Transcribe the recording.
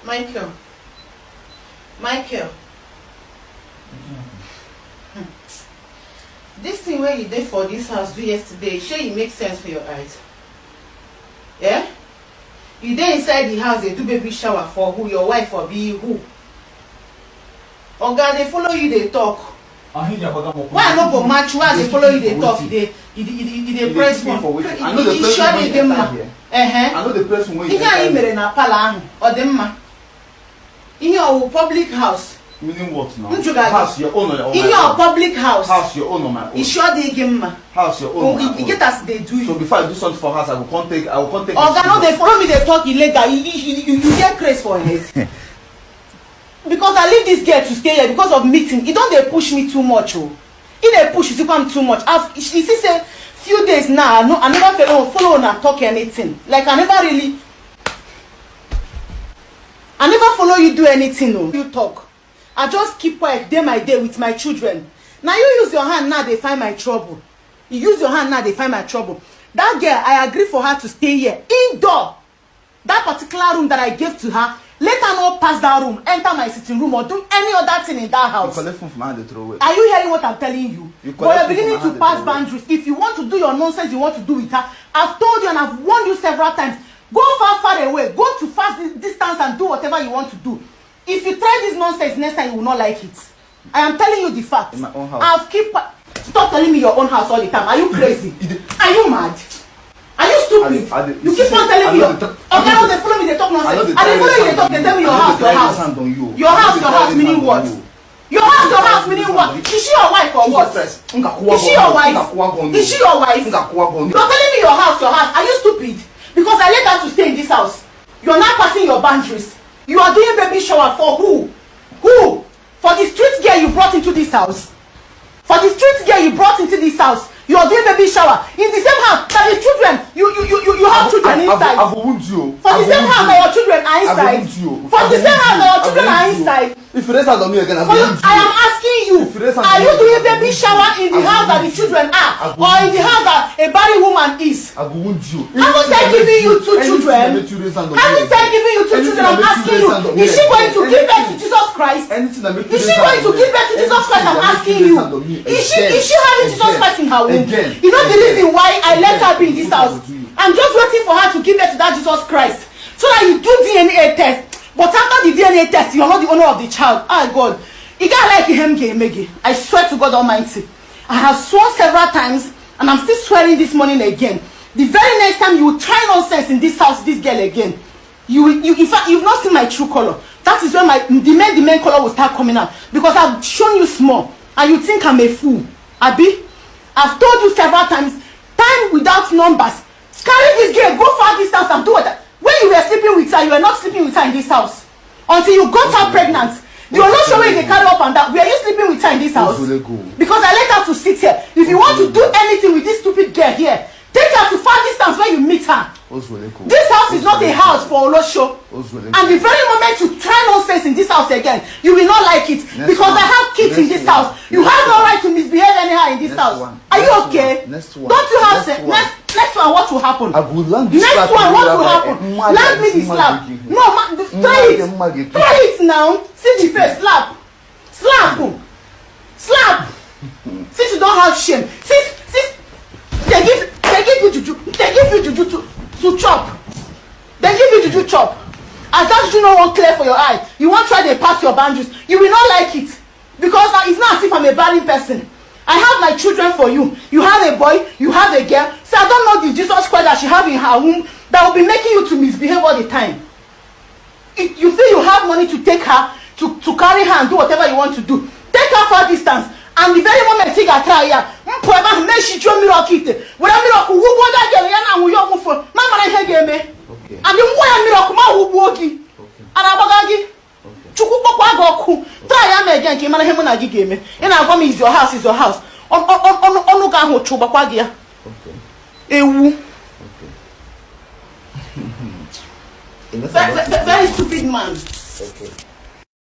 Michael. Michael. This thing where you did for this house do yesterday, sure it makes sense for your eyes. Yeah? You did inside the house, they do baby shower for who? Your wife or be who? Oh God, they follow you, they talk. Why not go match? Why they follow you, they talk? They press one. I know the person here. I know the person where you can't even in a palace or them. In your public house. Meaning what now? House your own or in your public house. House your own or my own. You sure they give house your own. You get as they do. So before I do something for house, I will contact. Oh, no, they follow me. They talk illegal. You get crazy for it. Because I leave this girl to stay here because of meeting. You don't they push me too much. Oh, if they push you come too much. You see, say few days now. No, I never follow and talk anything. Like I never follow you do anything. No, you talk. I just keep quiet day by day with my children. Now you use your hand now, they find my trouble. You use your hand now, they find my trouble. That girl, I agree for her to stay here. Indoor. That particular room that I gave to her, let her not pass that room, enter my sitting room or do any other thing in that house. Are you hearing what I'm telling you? But you're beginning to pass boundaries. If you want to do your nonsense, you want to do with her. I've told you and I've warned you several times. Go far away. Go to fast distance and do whatever you want to do. If you try this nonsense next time, you will not like it. I am telling you the facts. In my own house. I'll keep. Stop telling me your own house all the time. Are you crazy? Are you mad? Are you stupid? You keep on telling me your. Okay, now they follow me. They talk nonsense. And they follow you. They talk. They tell me your house. Your house meaning what? Your house meaning what? Is she your wife or what? Is she your wife? Is she your wife? You're telling me your house. Are you stupid? Because I let her to stay in this house. You're not passing your boundaries. You are doing baby shower for who? Who? For the street girl you brought into this house. For the street girl you brought into this house. You are doing baby shower. In the same house that the children, you have children inside. I've wound you. For the same house that your children are inside. For the same house that your children are inside. If you raise hand on me again, I am asking you, are you doing baby shower in the house that the children are? Or in the house that a married woman is? I will wound you. Haven't I given you two children? Haven't I given you two children? I'm asking you, is she going to give birth to Jesus Christ? Is she going to give birth to Jesus Christ? I'm asking you. Is she having Jesus Christ in her womb? You know the reason why I let her be in this house? I'm just waiting for her to give birth to that Jesus Christ. So that you do DNA test. But after the DNA test, you are not the owner of the child. Ah, God. You got like him, Megi. I swear to God Almighty. I have sworn several times, and I'm still swearing this morning again. The very next time you try nonsense in this house, this girl again, in fact, you've not seen my true color. That is when the main color will start coming out. Because I've shown you small, and you think I'm a fool. Abi? I've told you several times, time without numbers. Carry this girl, go far distance and do what. When you were sleeping with her, you were not sleeping with her in this house. Until you got her pregnant. You were not showing the carry up and that. Were you sleeping with her in this house? Because I let her to sit here. If you want to do anything with this stupid girl here, take her to far distance when you meet her. This house is not a house for Olosho. And the very moment you try nonsense in this house again, you will not like it. Because I have kids in this house. You have no right to misbehave anyhow in this house. Are you okay? Don't you have sense? Next one, what will happen? Next one, what will happen? Land me the slap. No, try it. Try it now. See the face. Slap. Slap. Slap. Since you don't have shame. Since they give you juju. They give you juju to chop. They give you juju chop. As that you don't want clear for your eye. You won't try to pass your boundaries. You will not like it. Because it's not as if I'm a barren person. I have my children for you. You have a boy, you have a girl. So I don't know the Jesus Christ that she have in her womb that will be making you to misbehave all the time. If you feel you have money to take her, to carry her and do whatever you want to do, take her far distance. And the very moment you get her here, make she show miracle. When a miracle, who go that girl and we all move for Mama and me. And the one miracle, ma who walking. And I try am again, came and him and I give me. And I come is your house, is your house. On ga ho chuba kwa gia. Ewu. Very stupid man. Okay.